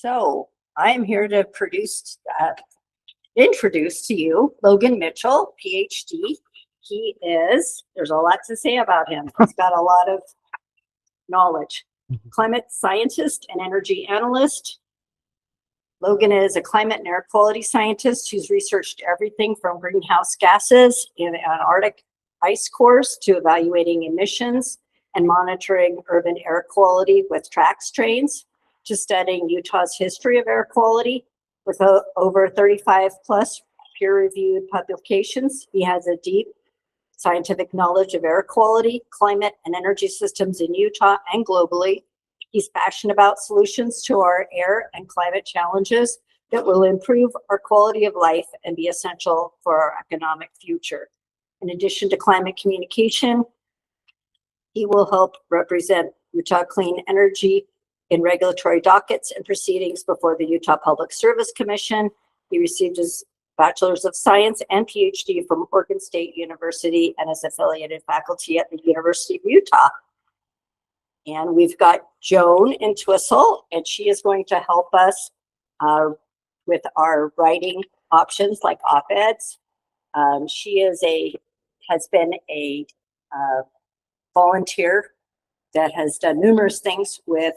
So I'm here to introduce to you Logan Mitchell, PhD. There's a lot to say about him. He's got a lot of knowledge. Climate scientist and energy analyst. Logan is a climate and air quality scientist who's researched everything from greenhouse gases in Antarctic ice cores to evaluating emissions and monitoring urban air quality with TRAX trains, to studying Utah's history of air quality with over 35 plus peer-reviewed publications. He has a deep scientific knowledge of air quality, climate, and energy systems in Utah and globally. He's passionate about solutions to our air and climate challenges that will improve our quality of life and be essential for our economic future. In addition to climate communication, he will help represent Utah Clean Energy in regulatory dockets and proceedings before the Utah Public Service Commission. He received his Bachelor's of Science and PhD from Oregon State University and is affiliated faculty at the University of Utah. And we've got Joan Entwistle, and she is going to help us with our writing options like op-eds. She has been a volunteer that has done numerous things with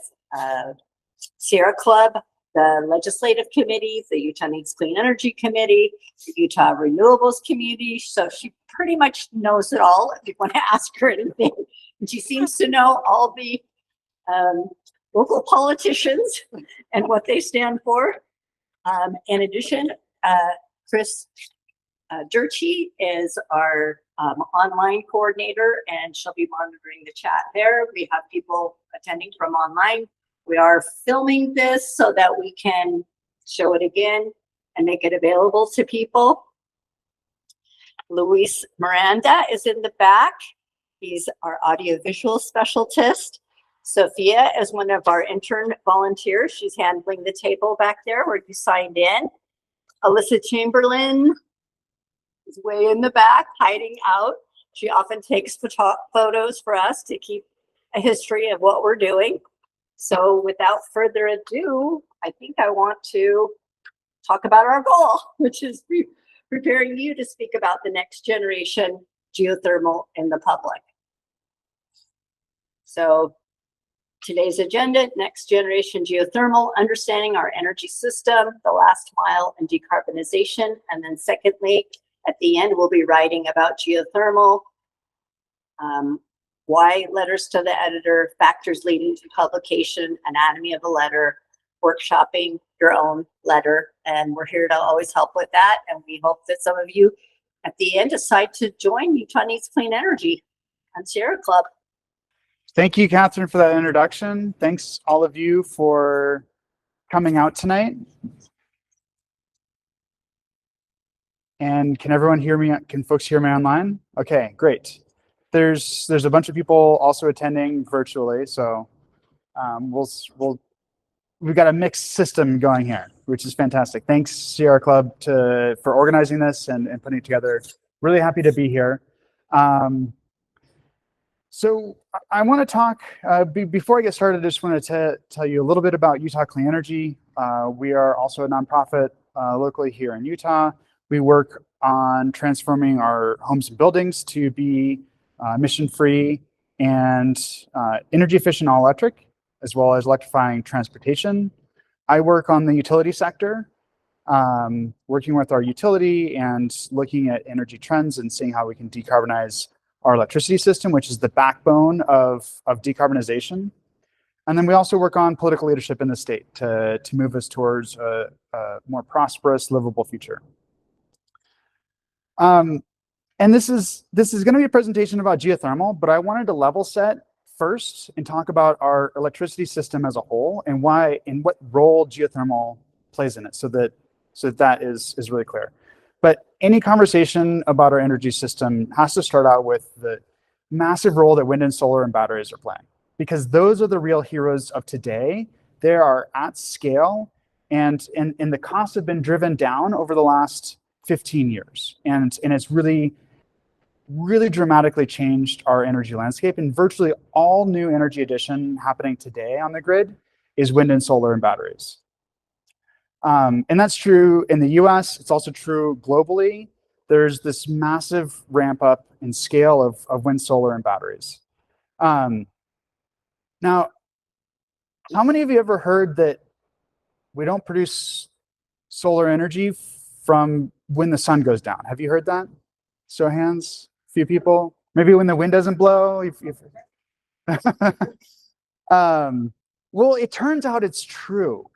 Sierra Club, the Legislative Committee, the Utah Needs Clean Energy Committee, the Utah Renewables Community. So she pretty much knows it all if you want to ask her anything. And she seems to know all the local politicians and what they stand for. In addition, Chris Durchie is our online coordinator, and she'll be monitoring the chat there. We have people attending from online. We are filming this so that we can show it again and make it available to people. Luis Miranda is in the back. He's our audiovisual specialist. Sophia is one of our intern volunteers. She's handling the table back there where you signed in. Alyssa Chamberlain is way in the back, hiding out. She often takes photos for us to keep a history of what we're doing. So without further ado, I think I want to talk about our goal, which is preparing you to speak about the next generation geothermal in the public. So today's agenda: next generation geothermal, understanding our energy system, the last mile, and decarbonization. And then secondly, at the end, we'll be writing about geothermal, why letters to the editor, factors leading to publication, anatomy of a letter, workshopping your own letter. And we're here to always help with that. And we hope that some of you at the end decide to join Utah Needs Clean Energy and Sierra Club. Thank you, Catherine, for that introduction. Thanks all of you for coming out tonight. And can everyone hear me? Can folks hear me online? Okay, great. There's a bunch of people also attending virtually, so we've got a mixed system going here, which is fantastic. Thanks, Sierra Club, for organizing this and putting it together. Really happy to be here. So I want to talk, before I get started, I just want to tell you a little bit about Utah Clean Energy. We are also a nonprofit locally here in Utah. We work on transforming our homes and buildings to be emission-free and energy efficient all electric, as well as electrifying transportation. I work on the utility sector, working with our utility and looking at energy trends and seeing how we can decarbonize our electricity system, which is the backbone of decarbonization. And then we also work on political leadership in the state to move us towards a more prosperous, livable future. And this is going to be a presentation about geothermal, but I wanted to level set first and talk about our electricity system as a whole and why and what role geothermal plays in it, so that is really clear. But any conversation about our energy system has to start out with the massive role that wind and solar and batteries are playing, because those are the real heroes of today. They are at scale, and the costs have been driven down over the last 15 years. And it's really dramatically changed our energy landscape. And virtually all new energy addition happening today on the grid is wind and solar and batteries. And that's true in the US. It's also true globally. There's this massive ramp up in scale of wind, solar, and batteries. Now, how many of you ever heard that we don't produce solar energy from when the sun goes down? Have you heard that? Show of hands, a few people. Maybe when the wind doesn't blow. Well, it turns out it's true.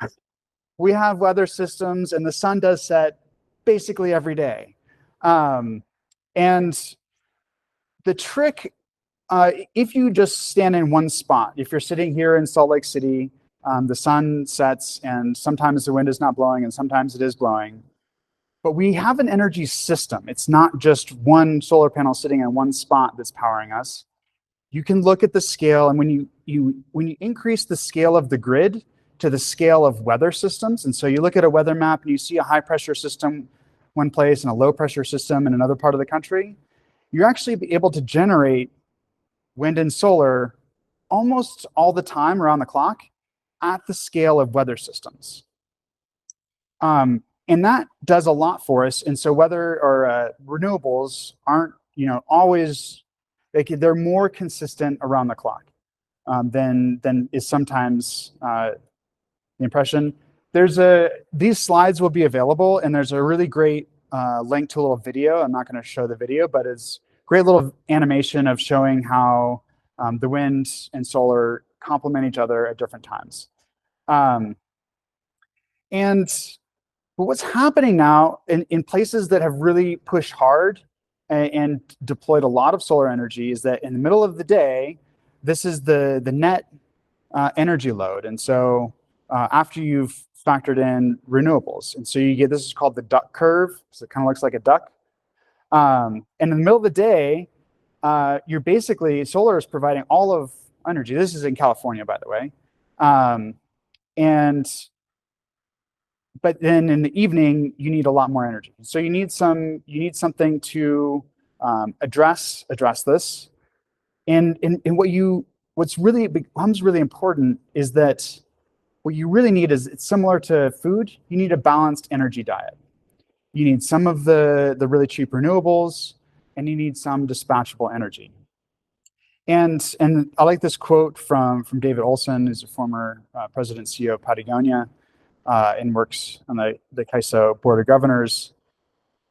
We have weather systems, and the sun does set basically every day. And the trick, if you just stand in one spot, if you're sitting here in Salt Lake City, the sun sets, and sometimes the wind is not blowing, and sometimes it is blowing. But we have an energy system. It's not just one solar panel sitting in one spot that's powering us. You can look at the scale, and when you increase the scale of the grid to the scale of weather systems, and so you look at a weather map and you see a high pressure system one place and a low pressure system in another part of the country, you're actually able to generate wind and solar almost all the time around the clock at the scale of weather systems. And that does a lot for us. And so weather or renewables aren't, always, they're more consistent around the clock than is sometimes the impression. These slides will be available, and there's a really great link to a little video. I'm not going to show the video, but it's a great little animation of showing how the wind and solar complement each other at different times. But what's happening now in places that have really pushed hard and deployed a lot of solar energy is that in the middle of the day, this is the net energy load. And so after you've factored in renewables, and so you get, this is called the duck curve. So it kind of looks like a duck. And in the middle of the day, you're basically, solar is providing all of energy. This is in California, by the way. But then in the evening, you need a lot more energy. So you need something to address this. And what's really becomes really important is that what you really need is, it's similar to food. You need a balanced energy diet. You need some of the really cheap renewables, and you need some dispatchable energy. And I like this quote from David Olson, who's a former president CEO of Patagonia, and works on the CAISO Board of Governors.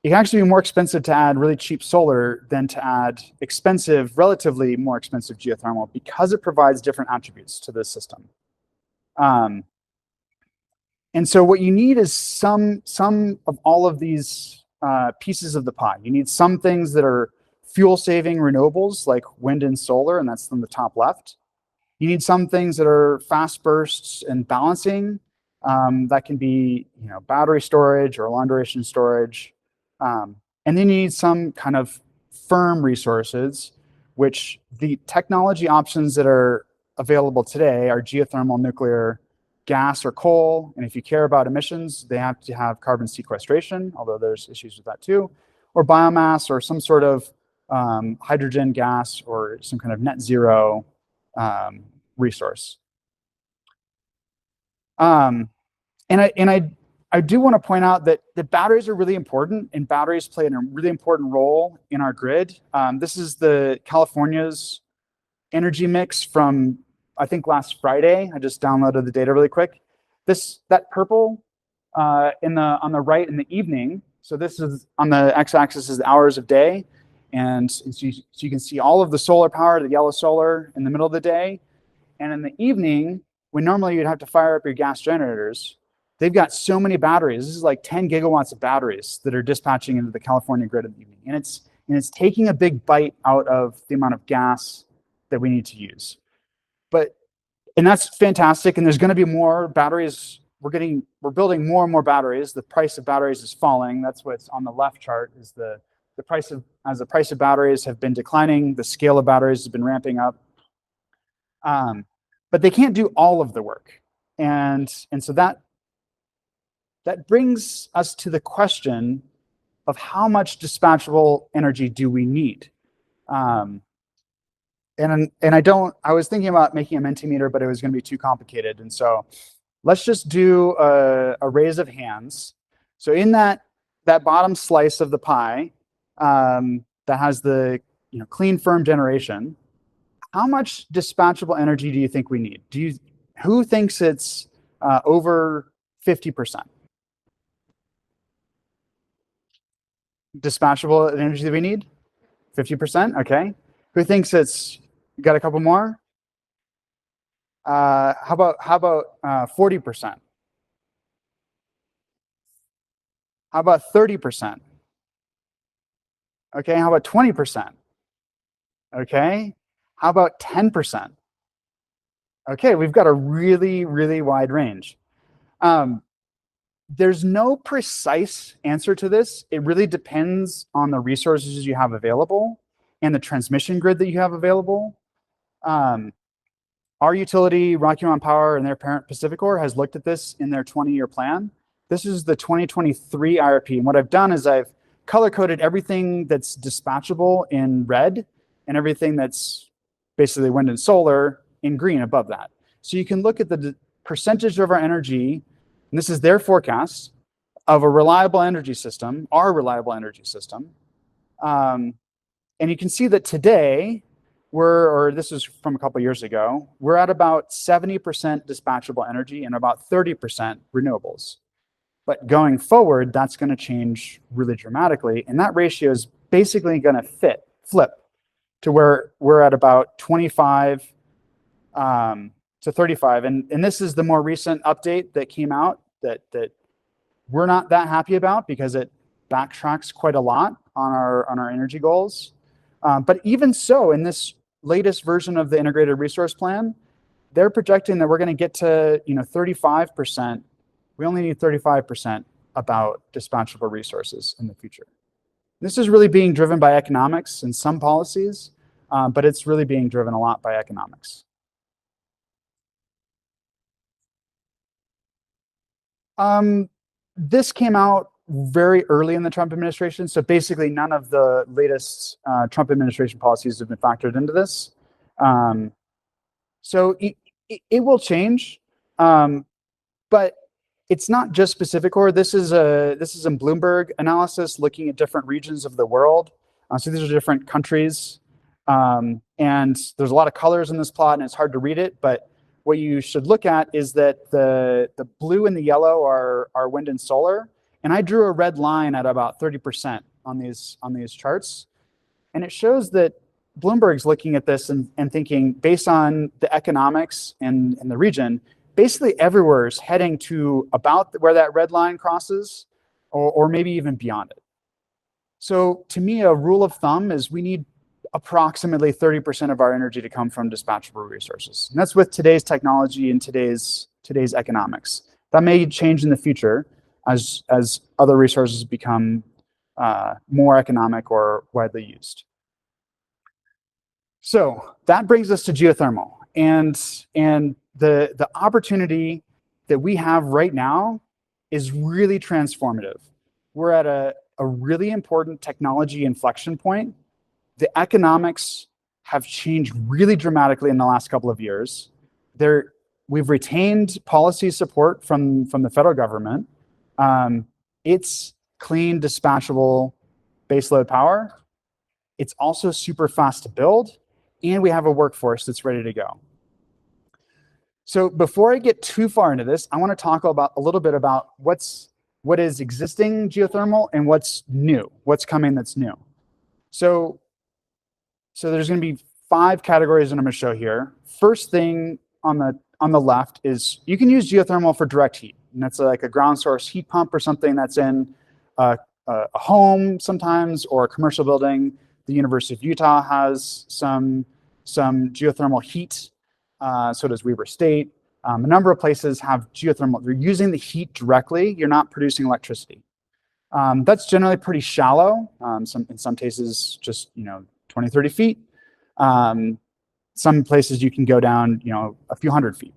It can actually be more expensive to add really cheap solar than to add relatively more expensive geothermal, because it provides different attributes to the system. And so what you need is some of all of these pieces of the pie. You need some things that are fuel-saving renewables, like wind and solar, and that's on the top left. You need some things that are fast bursts and balancing. That can be, battery storage or long duration storage. And then you need some kind of firm resources, which the technology options that are available today are geothermal, nuclear, gas, or coal. And if you care about emissions, they have to have carbon sequestration, although there's issues with that too, or biomass, or some sort of hydrogen gas, or some kind of net zero resource. And I do want to point out that the batteries are really important, and batteries play a really important role in our grid. This is the California's energy mix from, I think, last Friday. I just downloaded the data really quick. That purple on the right in the evening. So this is on the x-axis is the hours of day, and so you can see all of the solar power, the yellow solar in the middle of the day, and in the evening, when normally you'd have to fire up your gas generators, they've got so many batteries. This is like 10 gigawatts of batteries that are dispatching into the California grid in the evening. And it's taking a big bite out of the amount of gas that we need to use. And that's fantastic. And there's going to be more batteries. We're building more and more batteries. The price of batteries is falling. That's what's on the left chart, is the price of batteries have been declining. The scale of batteries has been ramping up. But they can't do all of the work. And so that brings us to the question of how much dispatchable energy do we need? I was thinking about making a Mentimeter, but it was going to be too complicated. And so let's just do a raise of hands. So in that bottom slice of the pie that has the clean, firm generation, how much dispatchable energy do you think we need? Who thinks it's over 50%? Dispatchable energy that we need? 50%, okay. Who thinks it's, got a couple more? How about 40%? How about 30%? Okay, how about 20%? Okay, how about 10%? Okay, we've got a really, really wide range. There's no precise answer to this. It really depends on the resources you have available and the transmission grid that you have available. Our utility, Rocky Mountain Power, and their parent PacifiCorp has looked at this in their 20-year plan. This is the 2023 IRP. And what I've done is I've color-coded everything that's dispatchable in red and everything that's basically wind and solar in green above that. So you can look at the percentage of our energy, and this is their forecast, of a reliable energy system, our reliable energy system. And you can see that today, this is from a couple years ago, we're at about 70% dispatchable energy and about 30% renewables. But going forward, that's going to change really dramatically. And that ratio is basically going to flip to where we're at about 25 to 35. And this is the more recent update that came out that we're not that happy about because it backtracks quite a lot on our energy goals. But even so, in this latest version of the integrated resource plan, they're projecting that we're going to get to 35%. We only need 35% about dispatchable resources in the future. This is really being driven by economics and some policies, but it's really being driven a lot by economics. This came out very early in the Trump administration. So basically none of the latest Trump administration policies have been factored into this. So it will change, but it's not just PacifiCorp. This is a Bloomberg analysis looking at different regions of the world. So these are different countries. And there's a lot of colors in this plot and it's hard to read it, but what you should look at is that the blue and the yellow are wind and solar. And I drew a red line at about 30% on these charts. And it shows that Bloomberg's looking at this and thinking, based on the economics and the region, basically everywhere is heading to about where that red line crosses, or maybe even beyond it. So to me, a rule of thumb is we need approximately 30% of our energy to come from dispatchable resources. And that's with today's technology and today's economics. That may change in the future as other resources become more economic or widely used. So that brings us to geothermal. And the opportunity that we have right now is really transformative. We're at a really important technology inflection point. The economics have changed really dramatically in the last couple of years. We've retained policy support from the federal government. It's clean, dispatchable baseload power. It's also super fast to build, and we have a workforce that's ready to go. So before I get too far into this, I want to talk a little bit about what is existing geothermal and what's new, what's coming that's new. So there's going to be 5 categories that I'm going to show here. First thing on the left is you can use geothermal for direct heat, and that's like a ground source heat pump or something that's in a home sometimes, or a commercial building. The University of Utah has some geothermal heat. So does Weber State. A number of places have geothermal. You're using the heat directly. You're not producing electricity. That's generally pretty shallow. In some cases, just 20, 30 feet. Some places you can go down a few hundred feet,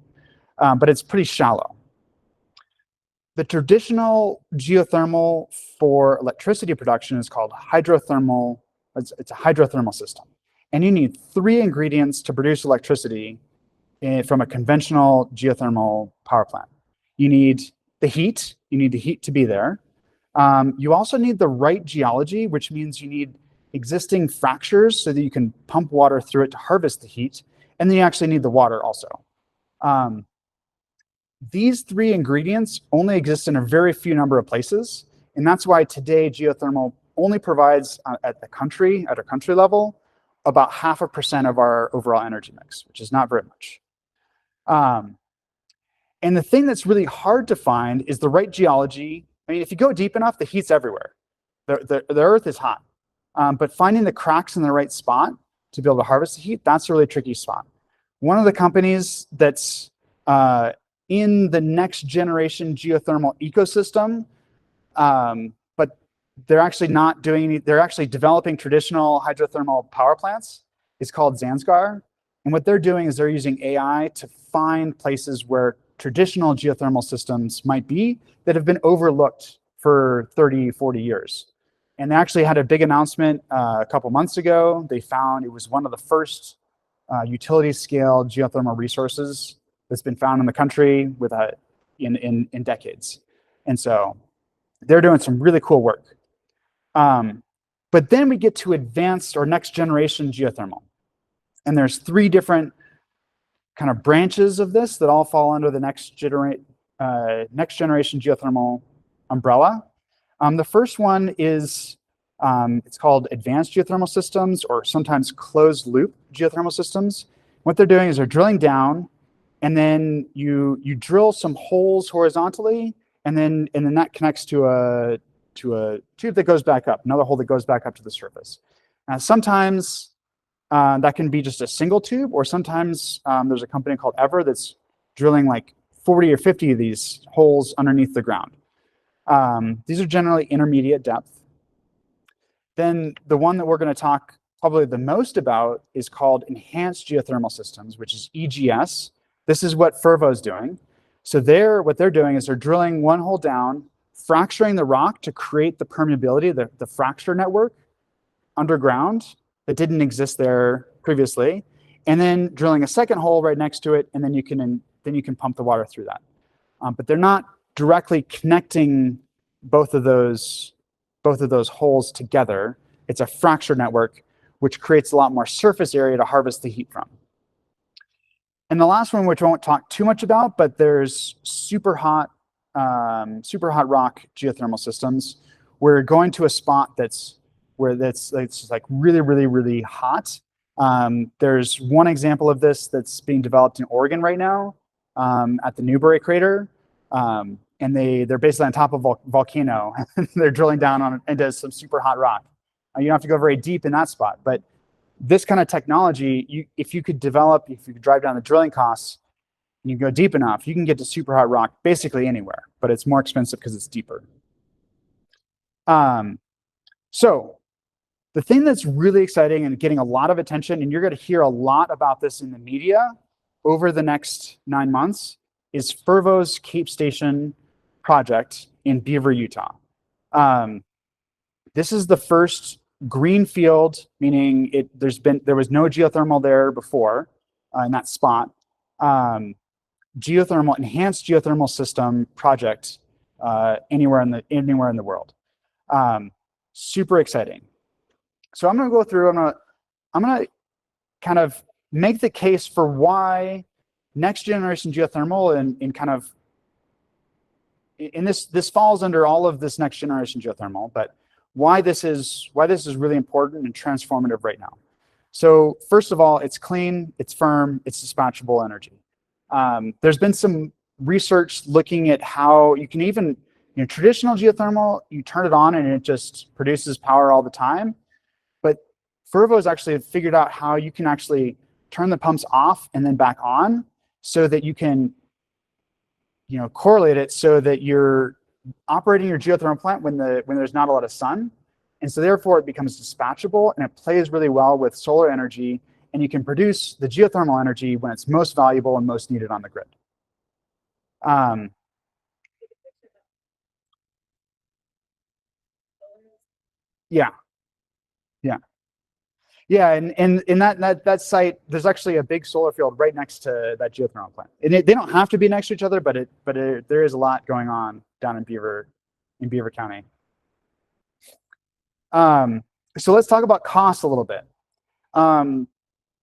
but it's pretty shallow. The traditional geothermal for electricity production is called hydrothermal. It's a hydrothermal system, and you need 3 ingredients to produce electricity from a conventional geothermal power plant. You need the heat. You need the heat to be there. You also need the right geology, which means you need existing fractures so that you can pump water through it to harvest the heat. And then you actually need the water also. These three ingredients only exist in a very few number of places. And that's why today geothermal only provides at a country level about 0.5% of our overall energy mix, which is not very much. And the thing that's really hard to find is the right geology. I mean, if you go deep enough, the heat's everywhere. The earth is hot. But finding the cracks in the right spot to be able to harvest the heat, that's a really tricky spot. One of the companies that's in the next generation geothermal ecosystem, but they're actually not doing any, they're actually developing traditional hydrothermal power plants. It's called Zanskar. And what they're doing is they're using AI to find places where traditional geothermal systems might be that have been overlooked for 30, 40 years. And they actually had a big announcement a couple months ago. They found it was one of the first utility scale geothermal resources that's been found in the country with in decades. And so they're doing some really cool work. But then we get to advanced or next generation geothermal. And there's three different kind of branches of this that all fall under the next generation geothermal umbrella. The first one is it's called advanced geothermal systems, or sometimes closed loop geothermal systems. What they're doing is they're drilling down, and then you drill some holes horizontally, and then that connects to a tube that goes back up, another hole that goes back up to the surface. Sometimes that can be just a single tube, or sometimes there's a company called Ever that's drilling like 40 or 50 of these holes underneath the ground. These are generally intermediate depth. Then the one that we're going to talk probably the most about is called enhanced geothermal systems, which is EGS. This is what Fervo is doing. So what they're doing is they're drilling one hole down, fracturing the rock to create the permeability, the fracture network underground that didn't exist there previously, and then drilling a second hole right next to it, and then you can pump the water through that. But they're not directly connecting both of those holes together. It's a fracture network, which creates a lot more surface area to harvest the heat from. And the last one, which I won't talk too much about, but there's super hot rock geothermal systems. We're going to a spot that's like really, really, really hot. There's one example of this that's being developed in Oregon right now at the Newberry crater. And they're basically on top of a volcano. They're drilling down into some super hot rock. You don't have to go very deep in that spot, but this kind of technology, if you could drive down the drilling costs, and you go deep enough, you can get to super hot rock basically anywhere, but it's more expensive because it's deeper. So the thing that's really exciting and getting a lot of attention, and you're going to hear a lot about this in the media over the next 9 months, is Fervo's Cape Station project in Beaver, Utah. This is the first greenfield, meaning there was no geothermal there before in that spot. Enhanced geothermal system project anywhere in the world. Super exciting. So I'm going to go through. I'm going to kind of make the case for why next generation geothermal and this falls under all of this next generation geothermal, but why this is really important and transformative right now. So first of all, it's clean, it's firm, it's dispatchable energy. There's been some research looking at how you can even, traditional geothermal, you turn it on and it just produces power all the time. But Fervo's actually figured out how you can actually turn the pumps off and then back on so that you can, correlate it so that you're operating your geothermal plant when there's not a lot of sun. And so therefore it becomes dispatchable and it plays really well with solar energy, and you can produce the geothermal energy when it's most valuable and most needed on the grid. Yeah. Yeah, and in that site, there's actually a big solar field right next to that geothermal plant. And they don't have to be next to each other, but there is a lot going on down in Beaver County. So let's talk about cost a little bit.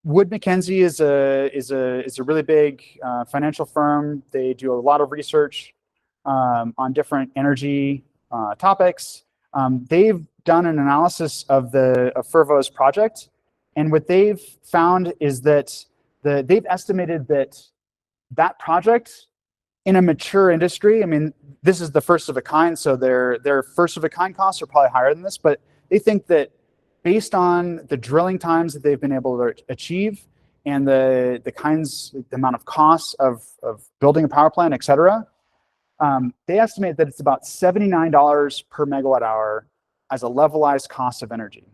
Wood Mackenzie is a really big financial firm. They do a lot of research on different energy topics. They've done an analysis of Fervo's project, and what they've found is that they've estimated that project in a mature industry. I mean, this is the first of a kind, so their first of a kind costs are probably higher than this, but they think that based on the drilling times that they've been able to achieve and the amount of costs of building a power plant, et cetera, they estimate that it's about $79 per megawatt hour as a levelized cost of energy.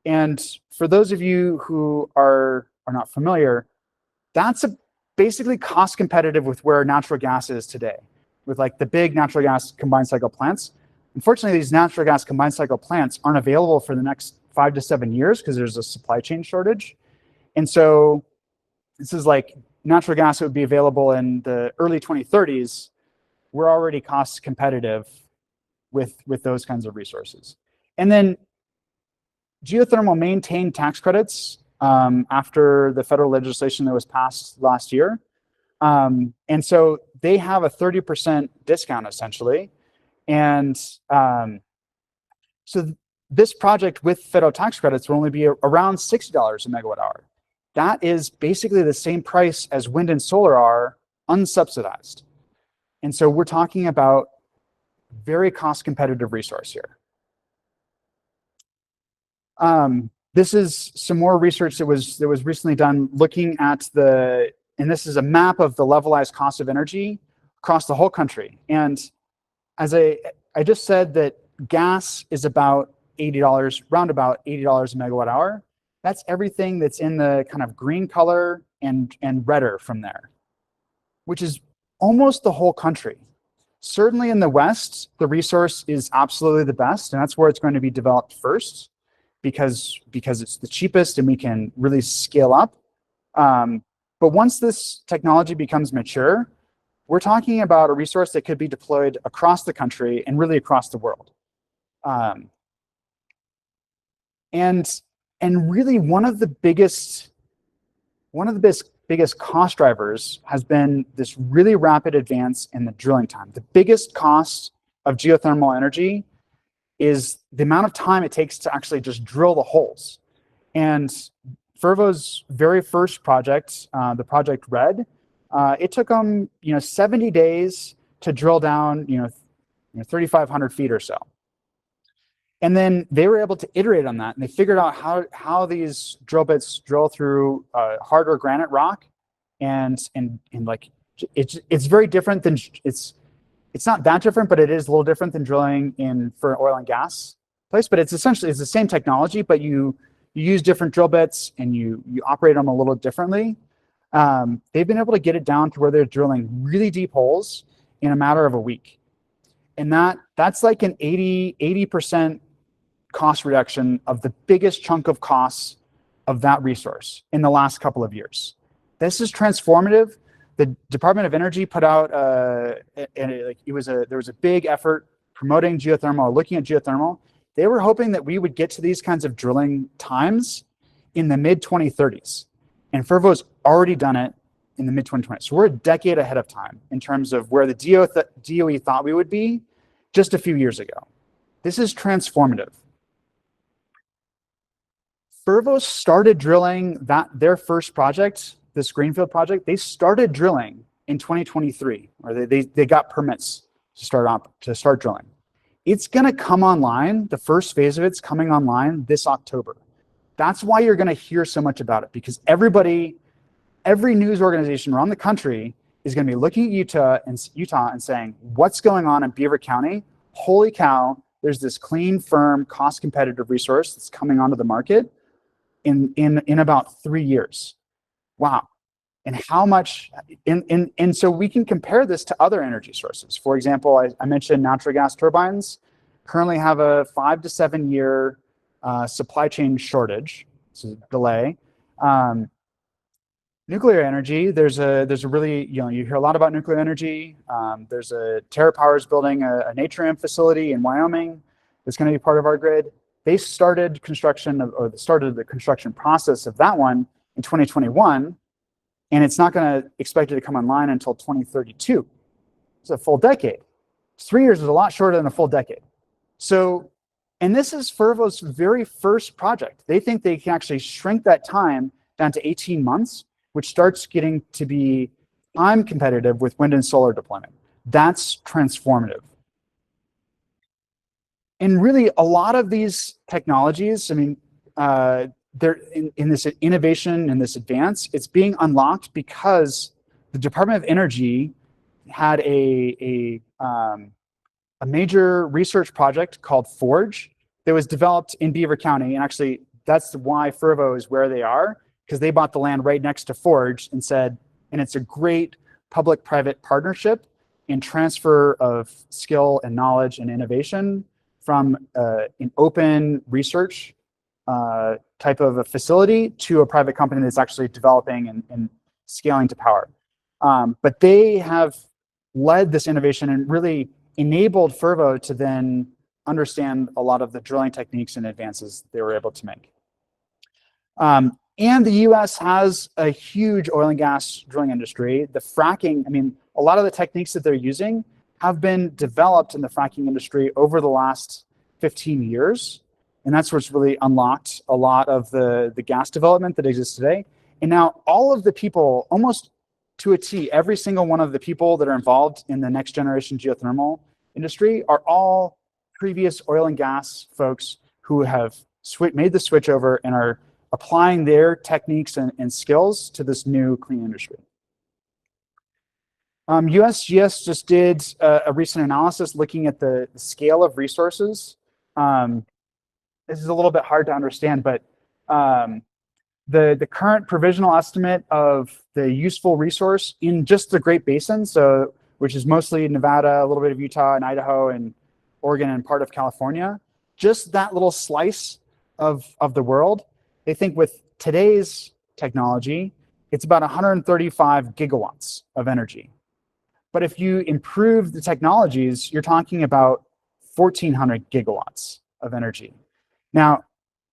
And for those of you who are not familiar, that's basically cost competitive with where natural gas is today, with like the big natural gas combined cycle plants. Unfortunately, these natural gas combined cycle plants aren't available for the next 5 to 7 years because there's a supply chain shortage. And so this is like natural gas that would be available in the early 2030s. We're already cost competitive with those kinds of resources. And then geothermal maintained tax credits after the federal legislation that was passed last year. And so they have a 30% discount essentially. And so this project with federal tax credits will only be around $60 a megawatt hour. That is basically the same price as wind and solar are unsubsidized. And so we're talking about very cost competitive resource here. This is some more research that was recently done looking at and this is a map of the levelized cost of energy across the whole country. And as I just said that gas is about $80, round about $80 a megawatt hour. That's everything that's in the kind of green color and redder from there, which is almost the whole country. Certainly in the West, the resource is absolutely the best, and that's where it's going to be developed first because it's the cheapest and we can really scale up. But once this technology becomes mature, we're talking about a resource that could be deployed across the country and really across the world. And really one of the biggest cost drivers has been this really rapid advance in the drilling time. The biggest cost of geothermal energy is the amount of time it takes to actually just drill the holes. And Fervo's very first project, the Project Red, it took them 70 days to drill down 3,500 feet or so. And then they were able to iterate on that, and they figured out how these drill bits drill through harder granite rock, and like it's very different than it's not that different, but it is a little different than drilling for an oil and gas place. But it's essentially the same technology, but you use different drill bits and you operate them a little differently. They've been able to get it down to where they're drilling really deep holes in a matter of a week, and that's like an 80% cost reduction of the biggest chunk of costs of that resource in the last couple of years. This is transformative. The Department of Energy put out there was a big effort promoting geothermal, looking at geothermal. They were hoping that we would get to these kinds of drilling times in the mid 2030s, and Fervo's already done it in the mid 2020s. So we're a decade ahead of time in terms of where the DOE thought we would be just a few years ago. This is transformative. Fervo started drilling their first project, this greenfield project. They started drilling in 2023, or they got permits to start drilling. It's going to come online. The first phase of it's coming online this October. That's why you're going to hear so much about it, because every news organization around the country is going to be looking at Utah and saying, what's going on in Beaver County? Holy cow, there's this clean, firm, cost competitive resource that's coming onto the market in about 3 years. Wow. And how much, and so we can compare this to other energy sources. For example, I mentioned natural gas turbines currently have a 5 to 7 year supply chain shortage. So delay. Nuclear energy, there's a really, you hear a lot about nuclear energy. There's TerraPower's building a Natrium facility in Wyoming that's going to be part of our grid. They started construction started the construction process of that one in 2021, and it's not going to expected to come online until 2032. It's a full decade. 3 years is a lot shorter than a full decade. So, and this is Fervo's very first project. They think they can actually shrink that time down to 18 months, which starts getting to be time competitive with wind and solar deployment. That's transformative. And really, a lot of these technologies, I mean, they're in this innovation and this advance, it's being unlocked because the Department of Energy had a major research project called Forge that was developed in Beaver County. And actually, that's why Fervo is where they are, because they bought the land right next to Forge and said, and it's a great public-private partnership and transfer of skill and knowledge and innovation from an open research type of a facility to a private company that's actually developing and scaling to power. But they have led this innovation and really enabled Fervo to then understand a lot of the drilling techniques and advances they were able to make. And the US has a huge oil and gas drilling industry. The fracking, I mean, a lot of the techniques that they're using have been developed in the fracking industry over the last 15 years. And that's what's really unlocked a lot of the gas development that exists today. And now all of the people, almost to a T, every single one of the people that are involved in the next generation geothermal industry are all previous oil and gas folks who have made the switch over and are applying their techniques and skills to this new clean industry. USGS just did a recent analysis looking at the scale of resources. This is a little bit hard to understand, but the current provisional estimate of the useful resource in just the Great Basin, so which is mostly Nevada, a little bit of Utah and Idaho and Oregon and part of California, just that little slice of the world, they think with today's technology, it's about 135 gigawatts of energy. But if you improve the technologies, you're talking about 1,400 gigawatts of energy. Now,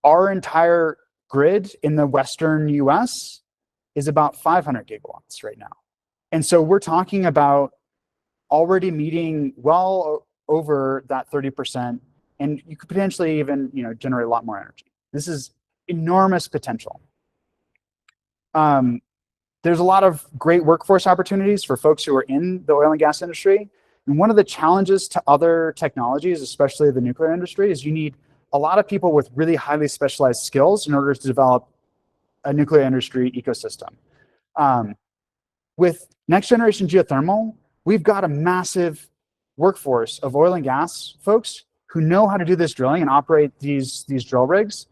our entire grid in the Western US is about 500 gigawatts right now. And so we're talking about already meeting well over that 30%, and you could potentially even generate a lot more energy. This is enormous potential. There's a lot of great workforce opportunities for folks who are in the oil and gas industry. And one of the challenges to other technologies, especially the nuclear industry, is you need a lot of people with really highly specialized skills in order to develop a nuclear industry ecosystem. With next generation geothermal, we've got a massive workforce of oil and gas folks who know how to do this drilling and operate these drill rigs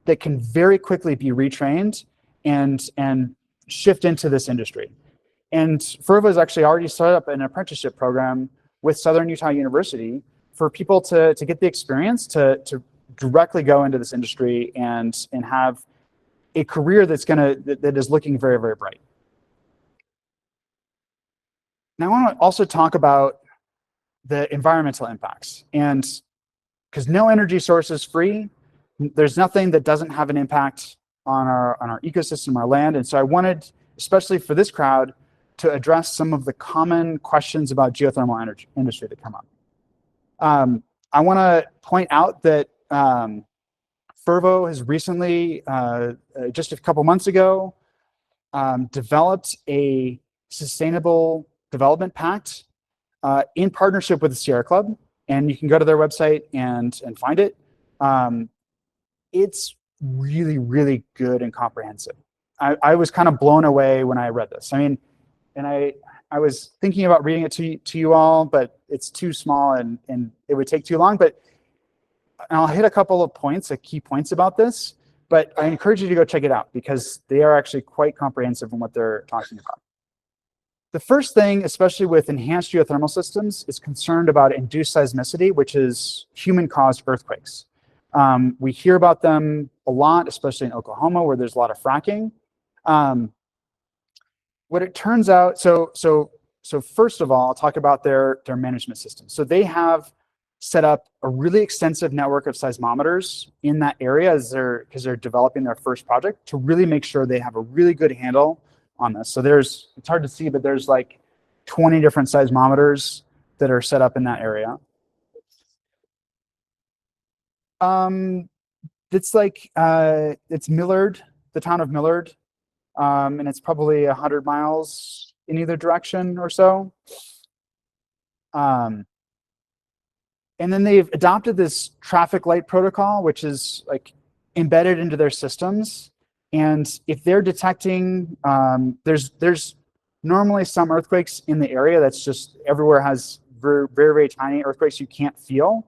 that can very quickly be retrained and shift into this industry. And Fervo has actually already started up an apprenticeship program with Southern Utah University for people to get the experience to directly go into this industry and have a career that is looking very, very bright. Now, I want to also talk about the environmental impacts. And because no energy source is free, there's nothing that doesn't have an impact on our ecosystem, our land. And so I wanted, especially for this crowd, to address some of the common questions about geothermal energy industry that come up. I want to point out that Fervo has recently, just a couple months ago, developed a sustainable development pact in partnership with the Sierra Club, and you can go to their website and find it. It's really, really good and comprehensive. I was kind of blown away when I read this. I mean, and I was thinking about reading it to you all, but it's too small and it would take too long. But I'll hit a couple of points, key points about this. But I encourage you to go check it out because they are actually quite comprehensive in what they're talking about. The first thing, especially with enhanced geothermal systems, is concerned about induced seismicity, which is human-caused earthquakes. We hear about them a lot, especially in Oklahoma, where there's a lot of fracking. What it turns out, so first of all, I'll talk about their management system. So they have set up a really extensive network of seismometers in that area because they're developing their first project to really make sure they have a really good handle on this. So it's hard to see, but there's like 20 different seismometers that are set up in that area. It's like, it's Millard, the town of Millard. And it's probably 100 miles in either direction or so. And then they've adopted this traffic light protocol, which is like embedded into their systems. And if they're detecting, there's normally some earthquakes in the area that's just everywhere has very, very, very tiny earthquakes you can't feel.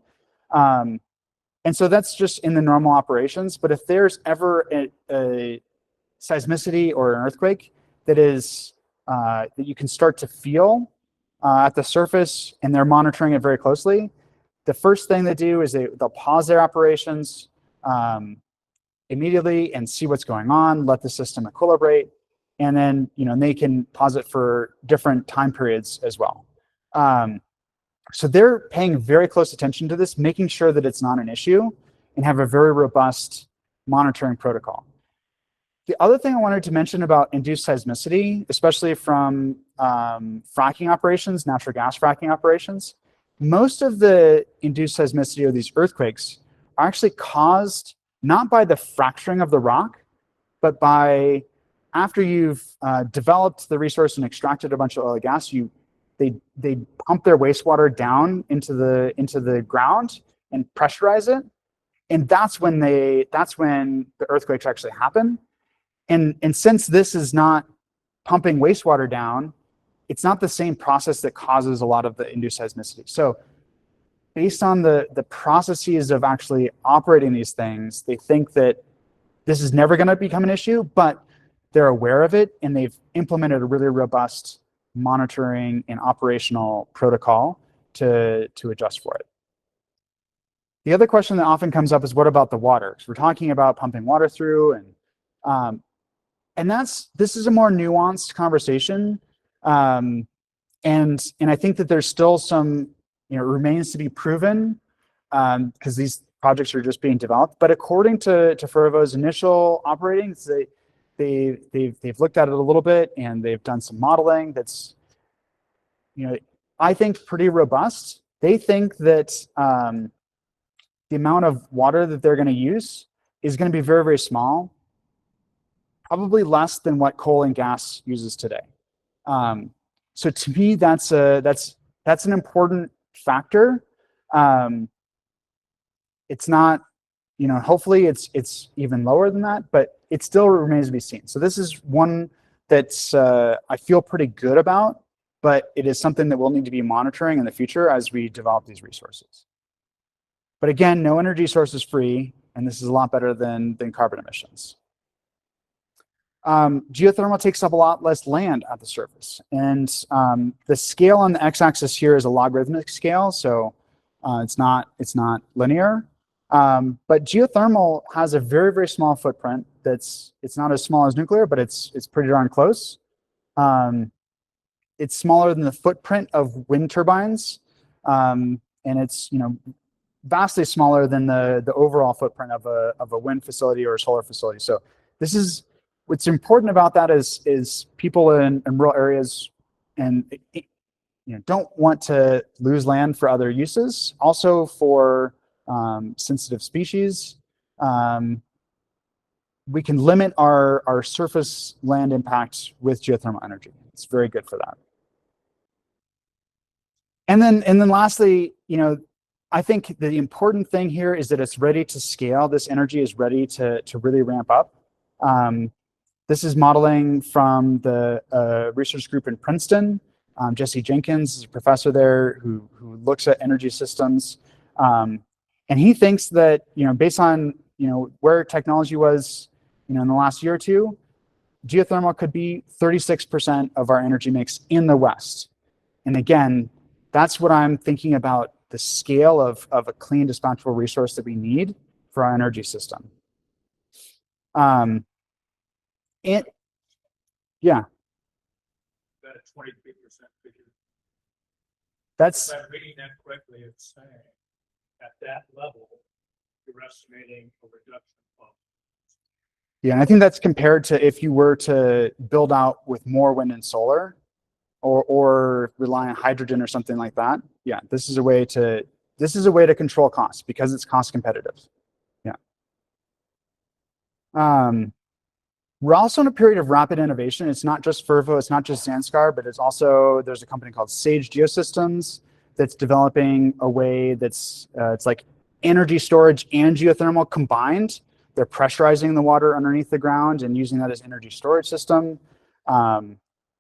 And so that's just in the normal operations. But if there's ever a seismicity or an earthquake that is that you can start to feel at the surface, and they're monitoring it very closely, the first thing they do is they'll pause their operations immediately and see what's going on, let the system equilibrate, and then they can pause it for different time periods as well. So they're paying very close attention to this, making sure that it's not an issue, and have a very robust monitoring protocol. The other thing I wanted to mention about induced seismicity, especially from fracking operations, natural gas fracking operations, most of the induced seismicity or these earthquakes are actually caused not by the fracturing of the rock, but by after you've developed the resource and extracted a bunch of oil and gas, they pump their wastewater down into the ground and pressurize it, and that's when the earthquakes actually happen. And since this is not pumping wastewater down, it's not the same process that causes a lot of the induced seismicity. So based on the processes of actually operating these things, they think that this is never going to become an issue, but they're aware of it, and they've implemented a really robust monitoring and operational protocol to adjust for it. The other question that often comes up is, what about the water? So we're talking about pumping water through, and this is a more nuanced conversation. And I think that there's still some, it remains to be proven because these projects are just being developed. But according to Fervo's initial operating, they've looked at it a little bit, and they've done some modeling that's, I think pretty robust. They think that the amount of water that they're going to use is going to be very, very small, probably less than what coal and gas uses today. So to me, that's an important factor. It's not, hopefully it's even lower than that, but it still remains to be seen. So this is one that's I feel pretty good about, but it is something that we'll need to be monitoring in the future as we develop these resources. But again, no energy source is free, and this is a lot better than carbon emissions. Geothermal takes up a lot less land at the surface, and the scale on the x-axis here is a logarithmic scale, so it's not linear. But geothermal has a very, very small footprint. It's not as small as nuclear, but it's pretty darn close. It's smaller than the footprint of wind turbines, and it's vastly smaller than the overall footprint of a wind facility or a solar facility. So this is what's important about that is people in rural areas and don't want to lose land for other uses. Also for sensitive species, we can limit our surface land impact with geothermal energy. It's very good for that. And then lastly, I think the important thing here is that it's ready to scale. This energy is ready to really ramp up. This is modeling from the research group in Princeton. Jesse Jenkins is a professor there who looks at energy systems. And he thinks that, based on, where technology was, in the last year or two, geothermal could be 36% of our energy mix in the West. And again, that's what I'm thinking about, the scale of a clean dispatchable resource that we need for our energy system. And yeah, That 23% figure. that's If I'm reading that correctly, it's saying at that level, you're estimating a reduction of. yeah, and I think that's compared to if you were to build out with more wind and solar, or rely on hydrogen or something like that. Yeah, this is a way to control costs because it's cost competitive. Yeah. We're also in a period of rapid innovation. It's not just Fervo, it's not just Zanskar, but there's a company called Sage Geosystems that's developing a way that's it's like energy storage and geothermal combined. They're pressurizing the water underneath the ground and using that as energy storage system.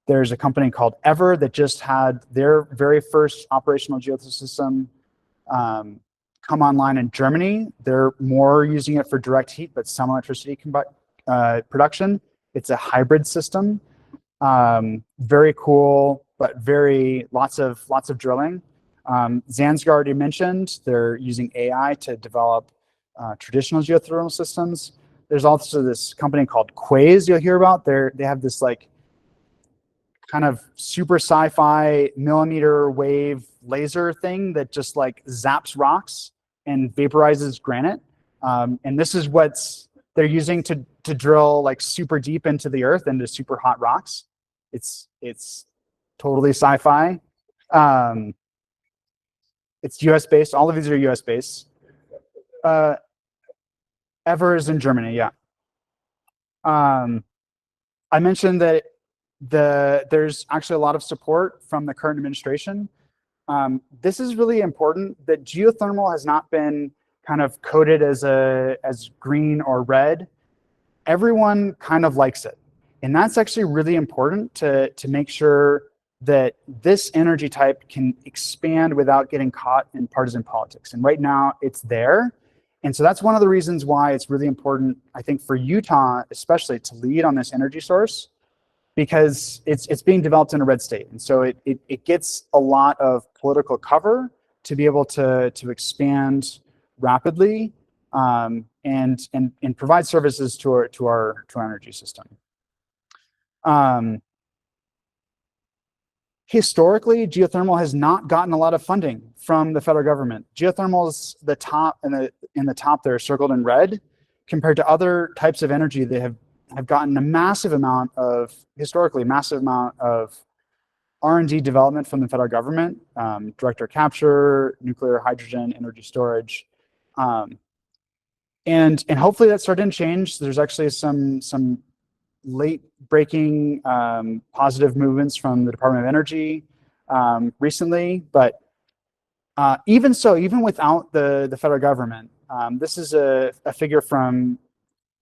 There's a company called Ever that just had their very first operational geosystem come online in Germany. They're more using it for direct heat, but some electricity production. It's a hybrid system. Very cool, but lots of drilling. Zanskar already mentioned, they're using AI to develop traditional geothermal systems. There's also this company called Quaise you'll hear about. They have this like kind of super sci-fi millimeter wave laser thing that just like zaps rocks and vaporizes granite. And this is what they're using to drill like super deep into the earth into super hot rocks. It's totally sci-fi. It's US based. All of these are US based. Ever is in Germany, yeah. I mentioned that there's actually a lot of support from the current administration. This is really important that geothermal has not been kind of coded as green or red. Everyone kind of likes it. And that's actually really important to make sure that this energy type can expand without getting caught in partisan politics. And right now it's there. And so that's one of the reasons why it's really important, I think, for Utah, especially, to lead on this energy source, because it's being developed in a red state. And so it gets a lot of political cover to be able to expand rapidly and provide services to our energy system. Historically, geothermal has not gotten a lot of funding from the federal government. Geothermal is the top in the top there, circled in red, compared to other types of energy that have gotten a massive amount of R&D development from the federal government, direct air capture, nuclear, hydrogen, energy storage. And hopefully that's starting to change. There's actually some late breaking positive movements from the Department of Energy recently. But even so, even without the federal government, this is a figure from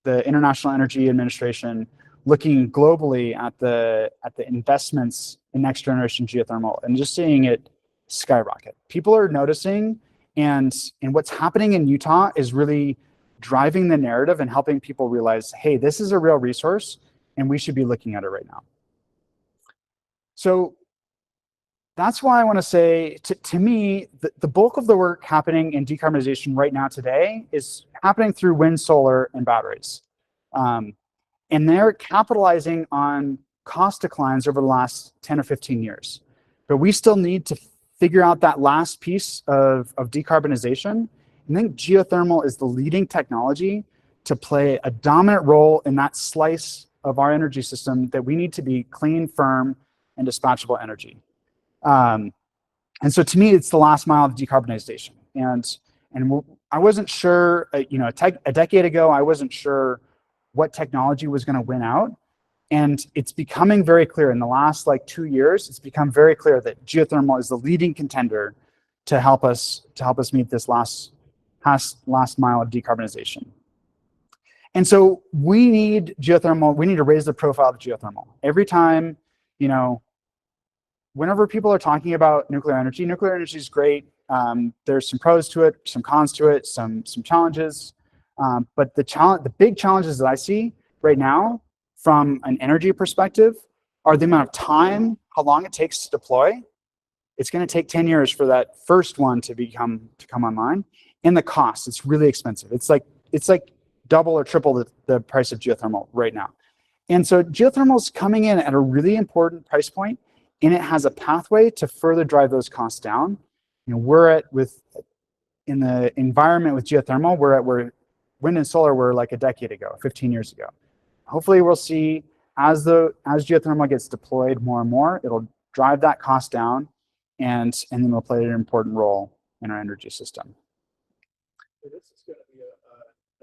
the International Energy Administration looking globally at the investments in next generation geothermal and just seeing it skyrocket. People are noticing, and what's happening in Utah is really driving the narrative and helping people realize, hey, this is a real resource and we should be looking at it right now. So that's why I want to say, to me, the bulk of the work happening in decarbonization right now today is happening through wind, solar, and batteries. And they're capitalizing on cost declines over the last 10 or 15 years. But we still need to figure out that last piece of decarbonization. I think geothermal is the leading technology to play a dominant role in that slice of our energy system that we need to be clean, firm, and dispatchable energy. And so to me, it's the last mile of decarbonization. And I wasn't sure, a decade ago, I wasn't sure what technology was going to win out. And it's becoming very clear in the last 2 years, it's become very clear that geothermal is the leading contender to help us meet this last mile of decarbonization. And so we need geothermal, we need to raise the profile of geothermal. Every time, whenever people are talking about nuclear energy is great. There's some pros to it, some cons to it, some challenges. But the big challenges that I see right now from an energy perspective are the amount of time, how long it takes to deploy. It's going to take 10 years for that first one to come online, and the cost. It's really expensive. It's like it's like double or triple the price of geothermal right now. And so geothermal is coming in at a really important price point, and it has a pathway to further drive those costs down. You know, in the environment with geothermal, we're at where wind and solar were like a decade ago, 15 years ago. Hopefully we'll see as geothermal gets deployed more and more, it'll drive that cost down, and then it'll play an important role in our energy system. So this is going to be a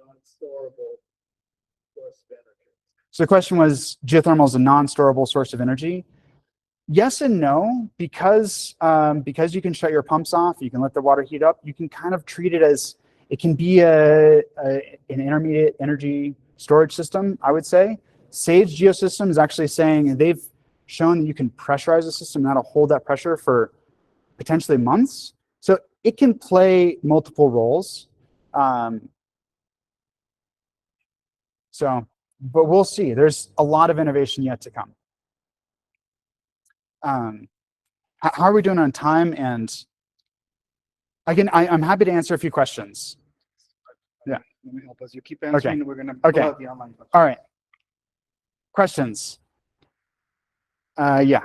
non-storable source of energy. So the question was, geothermal is a non-storable source of energy? Yes and no, because you can shut your pumps off, you can let the water heat up, you can kind of treat it as, it can be an intermediate energy storage system, I would say. Sage Geosystem is actually saying, they've shown that you can pressurize the system, and that'll hold that pressure for potentially months. So it can play multiple roles. But we'll see. There's a lot of innovation yet to come. How are we doing on time? And again, I'm happy to answer a few questions. Yeah. Let me help us. You keep answering. We're going to Okay. pull out the online questions. All right. Questions? Yeah.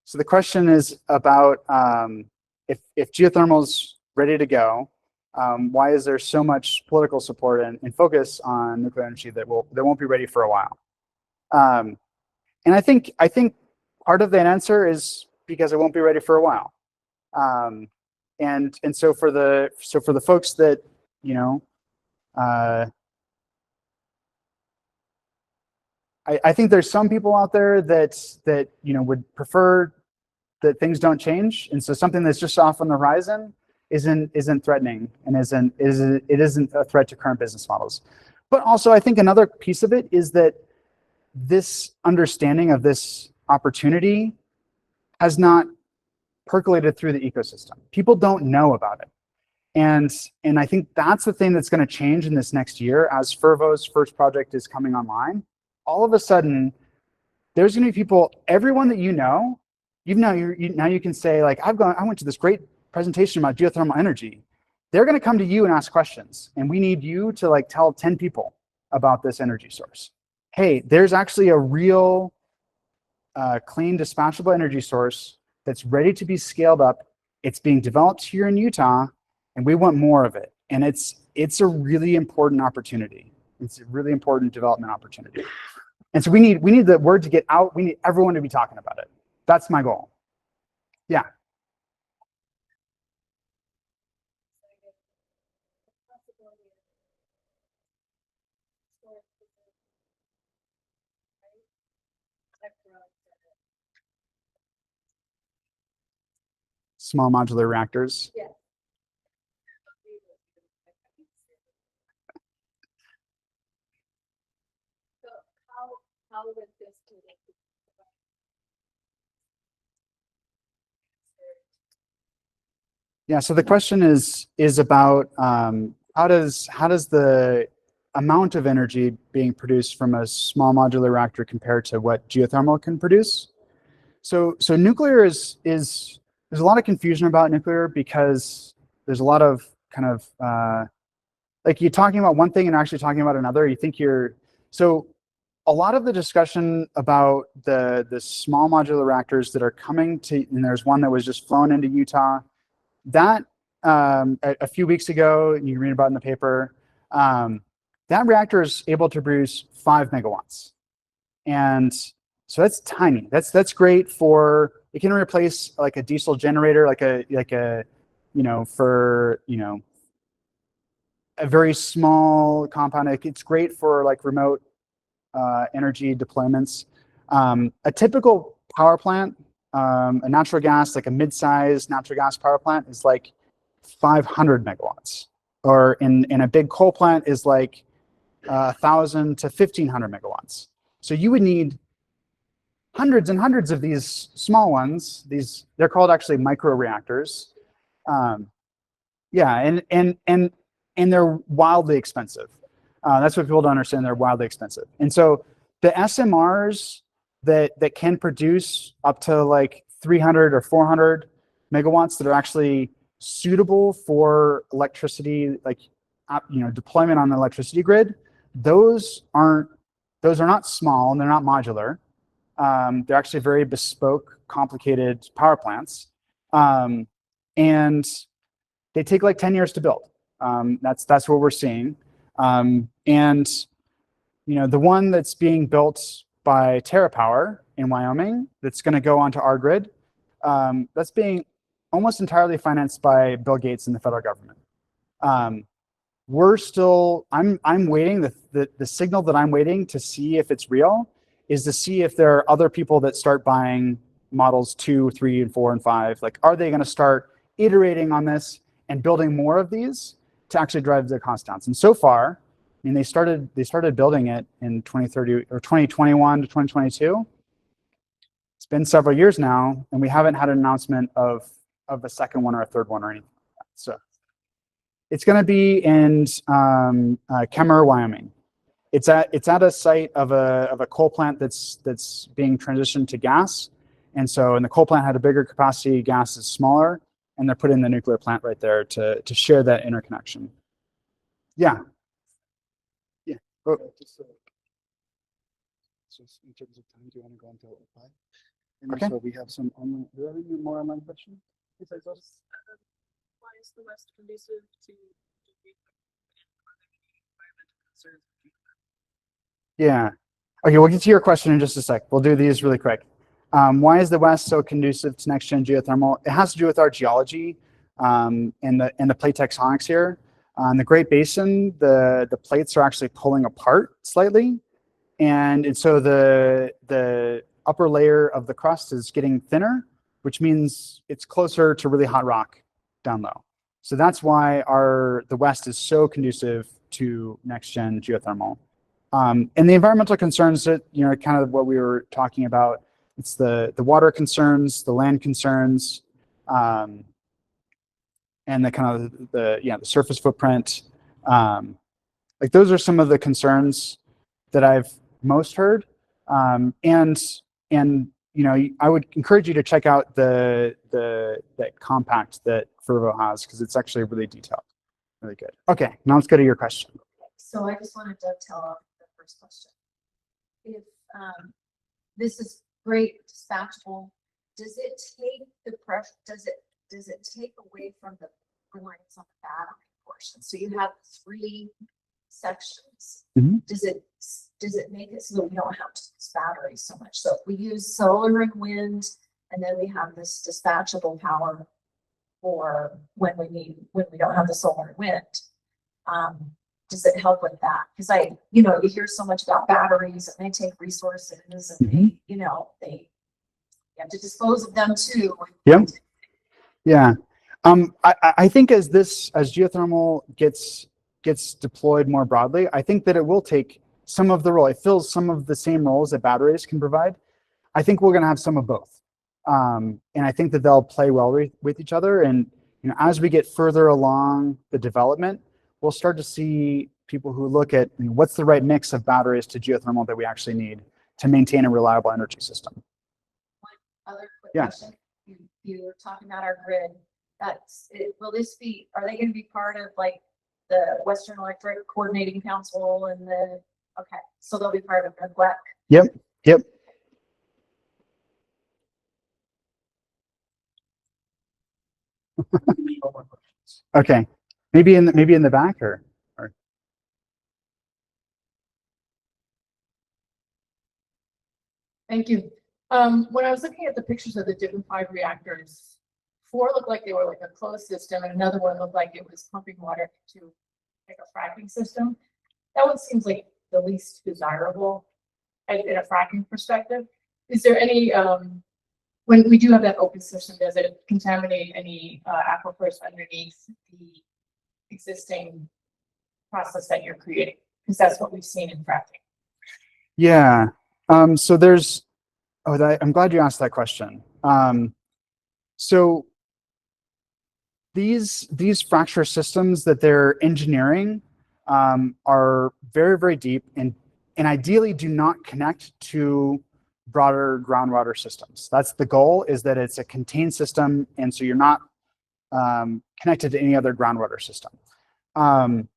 So the question is about if geothermal's ready to go, why is there so much political support and focus on nuclear energy that won't be ready for a while? And I think part of that answer is because it won't be ready for a while. And so for the folks that, you know, I think there's some people out there that you know would prefer that things don't change, and so something that's just off on the horizon isn't threatening and it isn't a threat to current business models. But also, I think another piece of it is that this understanding of this opportunity has not percolated through the ecosystem. People don't know about it. And I think that's the thing that's going to change in this next year as Fervo's first project is coming online. All of a sudden, there's going to be people, everyone that you know, now you can say, like, I went to this great presentation about geothermal energy. They're going to come to you and ask questions. And we need you to like tell 10 people about this energy source. Hey, there's actually a real clean dispatchable energy source that's ready to be scaled up. It's being developed here in Utah, and we want more of it. And it's a really important opportunity. It's a really important development opportunity. And so we need the word to get out. We need everyone to be talking about it. That's my goal. Yeah. Small modular reactors. Yeah. So how would this connect? Yeah, so the question is about how does the amount of energy being produced from a small modular reactor compare to what geothermal can produce? So nuclear is there's a lot of confusion about nuclear because there's a lot of kind of like you're talking about one thing and actually talking about another. You think so a lot of the discussion about the small modular reactors that are coming to, and there's one that was just flown into Utah. That a few weeks ago, you can read about it in the paper, that reactor is able to produce 5 megawatts. And so that's tiny. That's great for, it can replace like a diesel generator, like a you know, for, you know, a very small compound. It's great for like remote energy deployments. A typical power plant, a natural gas, like a mid-sized natural gas power plant is like 500 megawatts, or in a big coal plant is like 1,000 to 1,500 megawatts. So you would need hundreds and hundreds of these small ones. They're called actually micro reactors. Yeah, and they're wildly expensive. That's what people don't understand. They're wildly expensive. And so the SMRs that can produce up to like 300 or 400 megawatts that are actually suitable for electricity, like deployment on the electricity grid, those are not small and they're not modular. They're actually very bespoke, complicated power plants, and they take like 10 years to build. That's what we're seeing. And the one that's being built by TerraPower in Wyoming, that's going to go onto our grid, that's being almost entirely financed by Bill Gates and the federal government. I'm waiting. The signal that I'm waiting to see if it's real is to see if there are other people that start buying models 2, 3, and 4, and 5. Like, are they going to start iterating on this and building more of these to actually drive the cost down? And so far, I mean, they started building it in 2030 or 2021 to 2022. It's been several years now, and we haven't had an announcement of a second one or a third one or anything like that. So it's going to be in Kemmerer, Wyoming. It's at a site of a coal plant that's being transitioned to gas, and the coal plant had a bigger capacity, gas is smaller, and they're putting the nuclear plant right there to share that interconnection. Yeah. Oh. Just in terms of time, do you want to go until 5? And Okay. so we have some online. Do you have any more online questions besides those? Why is the West conducive to environmental concerns? Yeah. Okay, we'll get to your question in just a sec. We'll do these really quick. Why is the West so conducive to next-gen geothermal? It has to do with our geology and the plate tectonics here. In the Great Basin, the plates are actually pulling apart slightly, and so the upper layer of the crust is getting thinner, which means it's closer to really hot rock down low. So that's why the West is so conducive to next-gen geothermal. And the environmental concerns that, kind of what we were talking about, it's the water concerns, the land concerns, and the kind of the surface footprint. Like, those are some of the concerns that I've most heard. And I would encourage you to check out the compact that Fervo has, because it's actually really detailed, really good. Okay, now let's go to your question. So I just want to dovetail off the first question. If this is great, dispatchable, does it take the pressure? Does it take away from the reliance on the battery portion? So you have 3 sections. Mhm. Does it make it so that we don't have to use batteries so much? So if we use solar and wind, and then we have this dispatchable power for when we don't have the solar and wind. Does it help with that? Because you hear so much about batteries, and they take resources, and they have to dispose of them too. Yep. Yeah. I think as geothermal gets deployed more broadly, I think that it will take some of the role. It fills some of the same roles that batteries can provide. I think we're going to have some of both. And I think that they'll play well with each other. And as we get further along the development, we'll start to see people who look at what's the right mix of batteries to geothermal that we actually need to maintain a reliable energy system. One other quick Yeah. question. You were talking about our grid. Are they going to be part of like the Western Electric Coordinating Council and okay, so they'll be part of the WEC? Yep. Okay. Maybe in the back or. Thank you. When I was looking at the pictures of the different 5 reactors, 4 looked like they were like a closed system, and another one looked like it was pumping water into like a fracking system. That one seems like the least desirable in a fracking perspective. Is there any, when we do have that open system, does it contaminate any aquifers underneath the existing process that you're creating? Because that's what we've seen in fracking. Yeah. So there's Oh, I'm glad you asked that question. So these fracture systems that they're engineering are very, very deep and ideally do not connect to broader groundwater systems. That's the goal, is that it's a contained system, and so you're not connected to any other groundwater system. One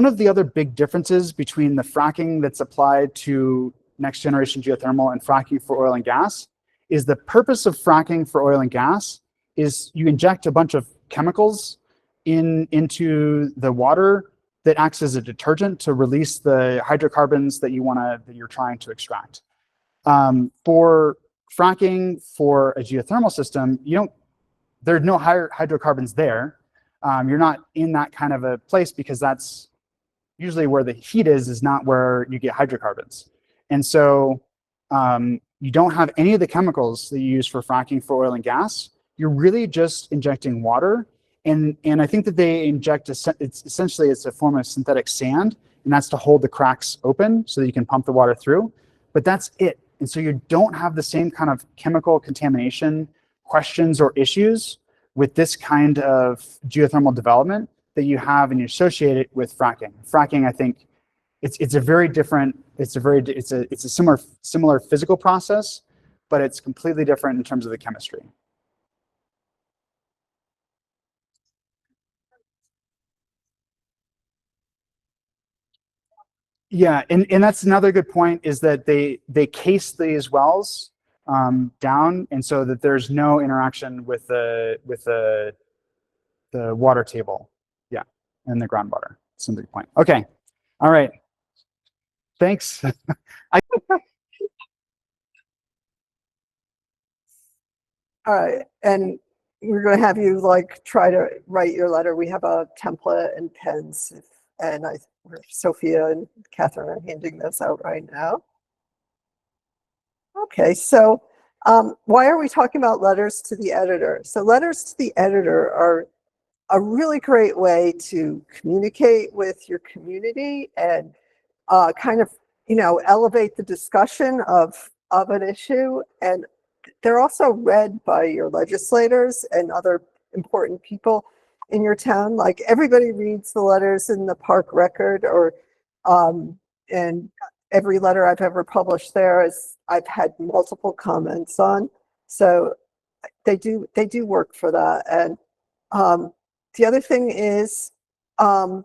of the other big differences between the fracking that's applied to next generation geothermal and fracking for oil and gas is the purpose of fracking for oil and gas is you inject a bunch of chemicals into the water that acts as a detergent to release the hydrocarbons that you're trying to extract. For fracking for a geothermal system, there's no hydrocarbons there. You're not in that kind of a place because that's usually where the heat is not where you get hydrocarbons. And so you don't have any of the chemicals that you use for fracking for oil and gas. You're really just injecting water. And I think that they inject, essentially it's a form of synthetic sand, and that's to hold the cracks open so that you can pump the water through. But that's it. And so you don't have the same kind of chemical contamination questions or issues with this kind of geothermal development that you have and you associate it with fracking. Fracking, I think, it's a very different, it's a similar physical process, but it's completely different in terms of the chemistry. Yeah, and that's another good point, is that they case these wells down, and so that there's no interaction with the water table, yeah, and the groundwater. That's a good point. Okay, all right. Thanks. All right, and we're going to have you like try to write your letter. We have a template and pens, and Sophia and Catherine are handing those out right now. Okay, so why are we talking about letters to the editor? So letters to the editor are a really great way to communicate with your community and kind of, elevate the discussion of an issue. And they're also read by your legislators and other important people in your town. Like everybody reads the letters in the Park Record, or and every letter I've ever published there I've had multiple comments on. So they do work for that. And the other thing is the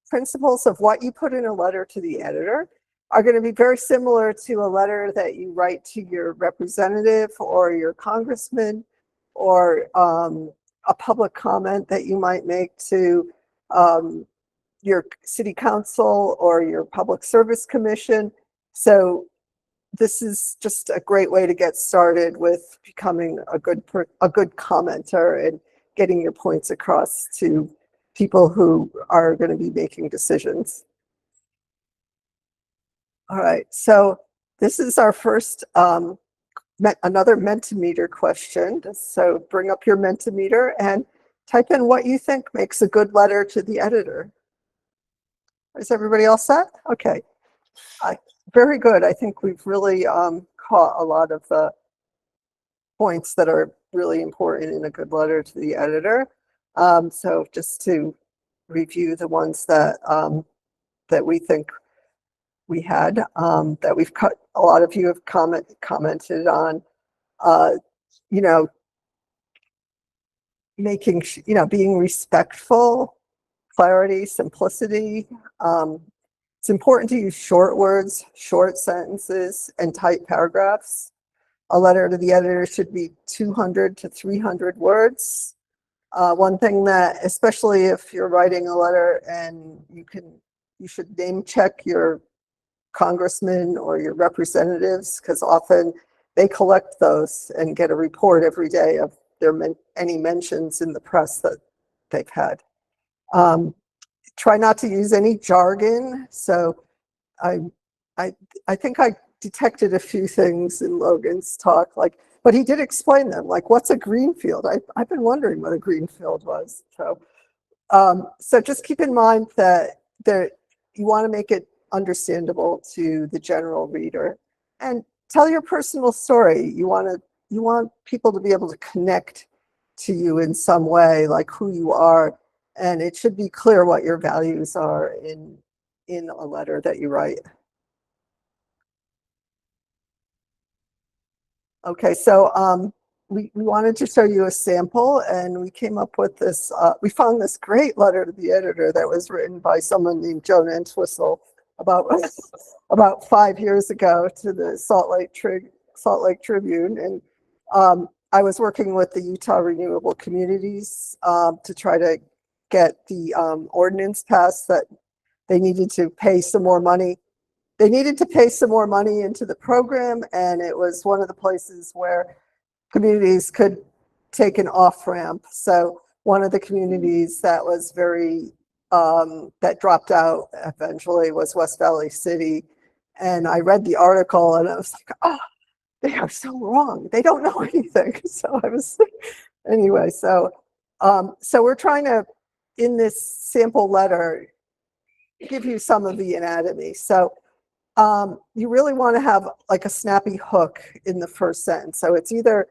principles of what you put in a letter to the editor are going to be very similar to a letter that you write to your representative or your congressman, or a public comment that you might make to your city council or your public service commission. So this is just a great way to get started with becoming a good commenter and getting your points across to people who are going to be making decisions. All right, so this is our first, another Mentimeter question. So bring up your Mentimeter and type in what you think makes a good letter to the editor. Is everybody all set? Okay, very good. I think we've really caught a lot of the points that are really important in a good letter to the editor. So just to review the ones that that we think we had, that we've cut, a lot of you have commented on, making, being respectful, clarity, simplicity. It's important to use short words, short sentences, and tight paragraphs. A letter to the editor should be 200 to 300 words. One thing that, especially if you're writing a letter and you should name check your congressman or your representatives, because often they collect those and get a report every day of any mentions in the press that they've had. Try not to use any jargon. So I think I detected a few things in Logan's talk, but he did explain them, like what's a greenfield? I've been wondering what a greenfield was. So so just keep in mind that you want to make it understandable to the general reader. And tell your personal story. You want people to be able to connect to you in some way, like who you are. And it should be clear what your values are in a letter that you write. Okay, so we wanted to show you a sample, and we came up with this, we found this great letter to the editor that was written by someone named Joan Entwistle about, about 5 years ago to the Salt Lake Tribune. And I was working with the Utah Renewable Communities to try to get the ordinance passed that they needed to pay some more money. They needed to pay some more money into the program, and it was one of the places where communities could take an off-ramp. So one of the communities that was that dropped out eventually was West Valley City. And I read the article and I was like, oh, they are so wrong. They don't know anything. So I was, anyway, so we're trying to, in this sample letter, give you some of the anatomy. So you really want to have like a snappy hook in the first sentence. So it's either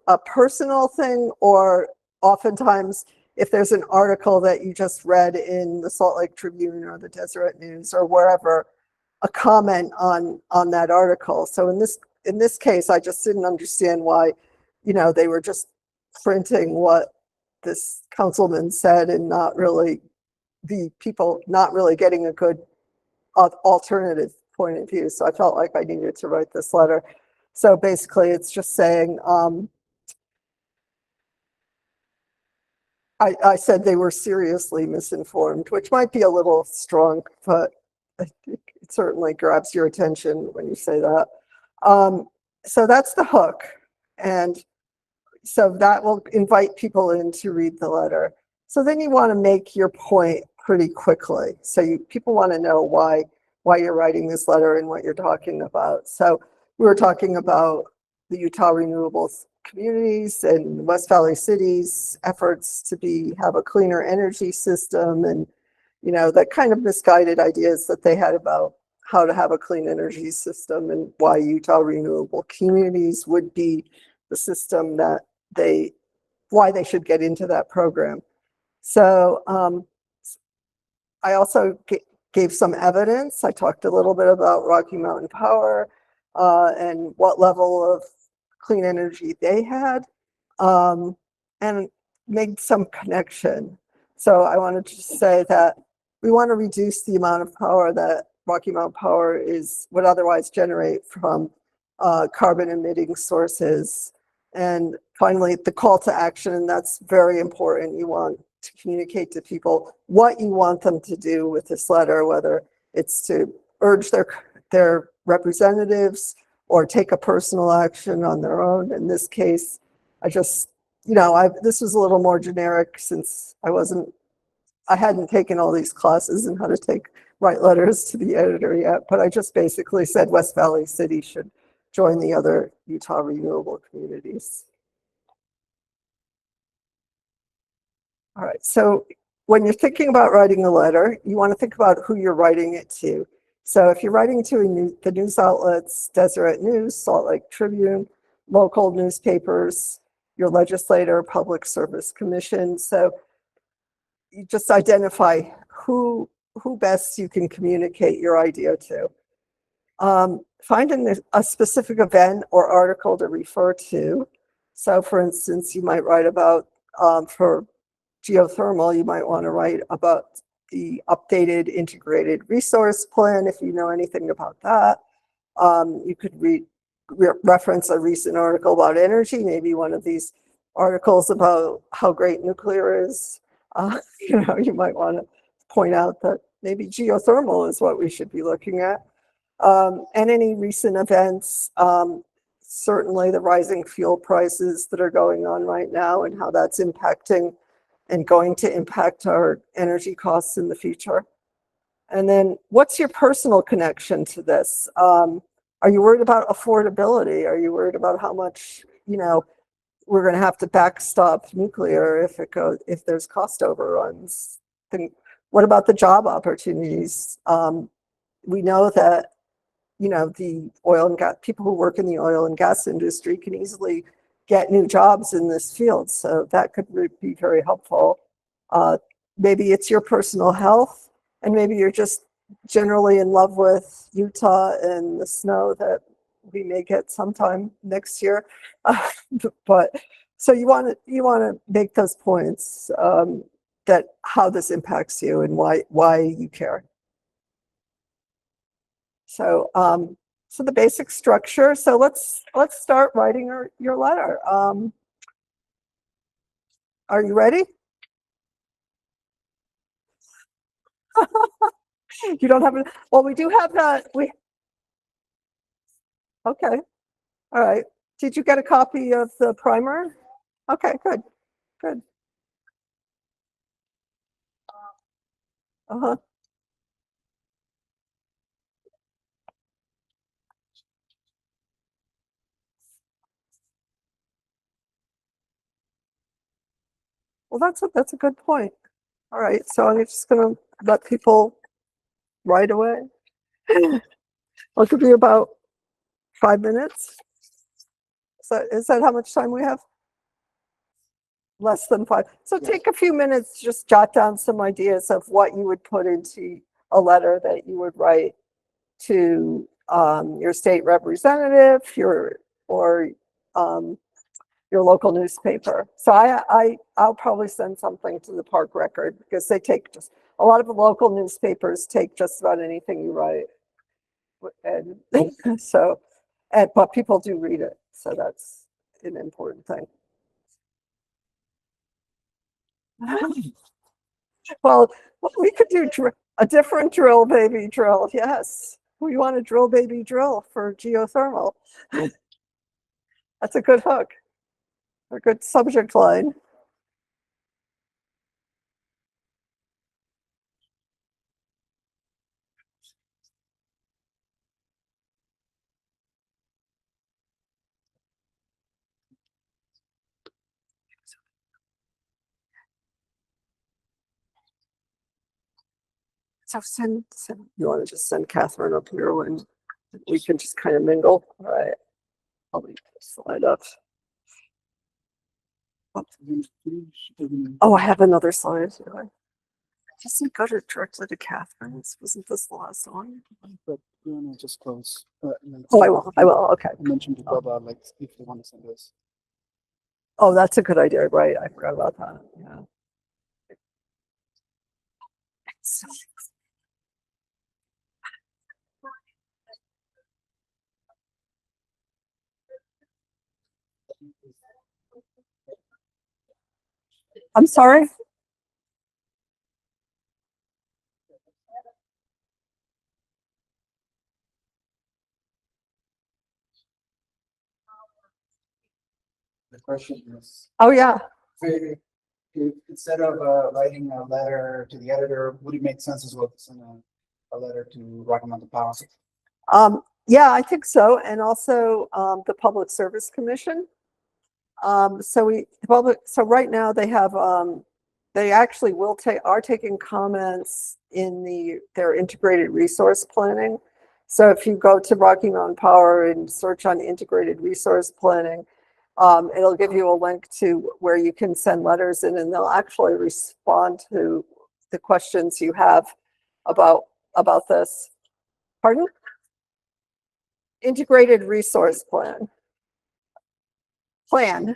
a personal thing, or oftentimes if there's an article that you just read in the Salt Lake Tribune or the Deseret News or wherever, a comment on that article. So in this case, I just didn't understand why, they were just printing what this councilman said and not really the people not really getting a good alternative point of view. So I felt like I needed to write this letter. So basically it's just saying, I said they were seriously misinformed, which might be a little strong, but I think it certainly grabs your attention when you say that. So that's the hook. And so that will invite people in to read the letter. So then you want to make your point pretty quickly. So people want to know why you're writing this letter and what you're talking about. So we were talking about the Utah Renewables communities and West Valley City's efforts to have a cleaner energy system, and that kind of misguided ideas that they had about how to have a clean energy system and why Utah Renewable Communities would be the system that why they should get into that program. So I also gave some evidence. I talked a little bit about Rocky Mountain Power and what level of clean energy they had, and made some connection. So I wanted to say that we want to reduce the amount of power that Rocky Mountain Power would otherwise generate from carbon emitting sources. And finally, the call to action, and that's very important. You want to communicate to people what you want them to do with this letter, whether it's to urge their representatives or take a personal action on their own. In this case, I just, this was a little more generic since I hadn't taken all these classes in how to write letters to the editor yet, but I just basically said West Valley City should join the other Utah renewable communities. All right, so when you're thinking about writing a letter, you want to think about who you're writing it to. So if you're writing to the news outlets, Deseret News, Salt Lake Tribune, local newspapers, your legislator, public service commission. So you just identify who best you can communicate your idea to. Find a specific event or article to refer to. So for instance, you might write about, for geothermal, you might want to write about the updated integrated resource plan if you know anything about that. You could reference a recent article about energy, maybe one of these articles about how great nuclear is. You might want to point out that maybe geothermal is what we should be looking at. And any recent events, certainly the rising fuel prices that are going on right now and how that's impacting and going to impact our energy costs in the future. And then what's your personal connection to this? Are you worried about affordability? Are you worried about how much, we're going to have to backstop nuclear if there's cost overruns? Then what about the job opportunities? we know that, the oil and gas, people who work in the oil and gas industry can easily get new jobs in this field. So that could be very helpful. Maybe it's your personal health, and maybe you're just generally in love with Utah and the snow that we may get sometime next year. But so you want to make those points, that how this impacts you and why you care. So so the basic structure. So let's start writing your letter. Are you ready? You don't have it. Well, we do have that. Okay. All right. Did you get a copy of the primer? Okay, good. Good. Uh-huh. Well, that's a good point. All right. So I'm just going to let people right away. I'll give you about 5 minutes. Is that how much time we have? Less than 5. So take a few minutes, just jot down some ideas of what you would put into a letter that you would write to your state representative, or your local newspaper. So I'll probably send something to the Park Record, because they take just a lot of the local newspapers take just about anything you write, and so but people do read it, so that's an important thing. Well, we could do a different drill baby drill. Yes, we want a drill baby drill for geothermal. That's a good hook, a good subject line. So you want to just send Catherine up here when we can just kind of mingle. All right. I'll leave this slide up. Oh, I have another slide. Doesn't go directly to Catherine. Wasn't this the last one? But you want to just close. Oh, I will. I will. Okay. I mentioned to Bubba, like, if they want to send us. Oh, that's a good idea. Right. I forgot about that. Yeah. I'm sorry. The question is, Oh, yeah. instead of writing a letter to the editor, would it make sense as well to send a letter to Rocky Mountain Power? Yeah, I think so. And also the Public Service Commission. So right now they have, they actually are taking comments in their integrated resource planning. So if you go to Rocky Mountain Power and search on integrated resource planning, it'll give you a link to where you can send letters in, and they'll actually respond to the questions you have about this. Pardon? Integrated resource plan. Do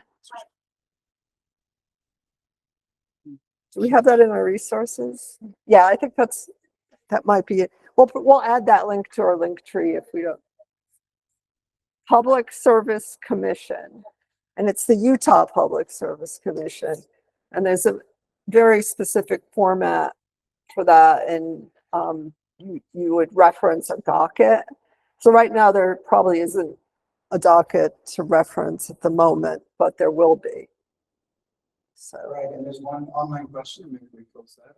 we have that in our resources? Yeah, I think that might be it. We'll add that link to our link tree if we don't. Public Service Commission, and it's the Utah Public Service Commission, and there's a very specific format for that, and you would reference a docket. So right now there probably isn't a docket to reference at the moment, but there will be. So. Right, and there's one online question, maybe we close that.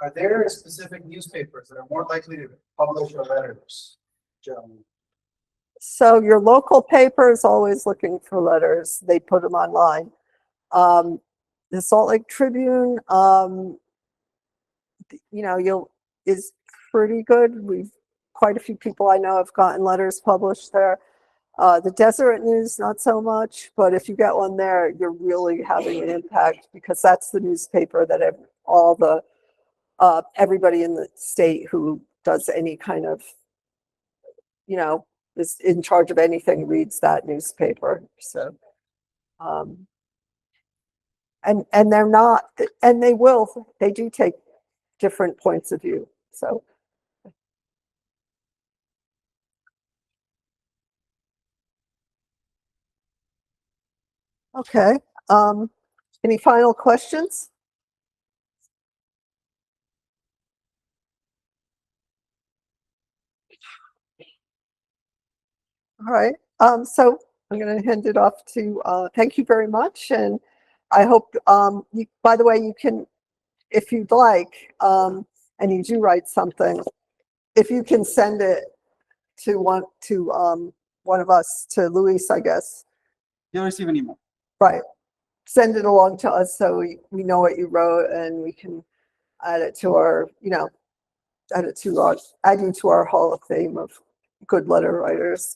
Are there specific newspapers that are more likely to publish your letters? Joan? So your local paper is always looking for letters. They put them online. The Salt Lake Tribune, is pretty good. quite a few people I know have gotten letters published there. The Deseret News, not so much, but if you get one there, you're really having an impact because that's the newspaper that all the everybody in the state who does any kind of, is in charge of anything reads that newspaper. So, and they're not, and they do take different points of view. So. Okay. Any final questions? All right. So I'm going to hand it off to, thank you very much. And I hope, by the way, you can, if you'd like, and you do write something, if you can send it to one of us, to Luis, I guess. You'll receive an email. Right. Send it along to us so we know what you wrote and we can add it to our, add you to our Hall of Fame of good letter writers.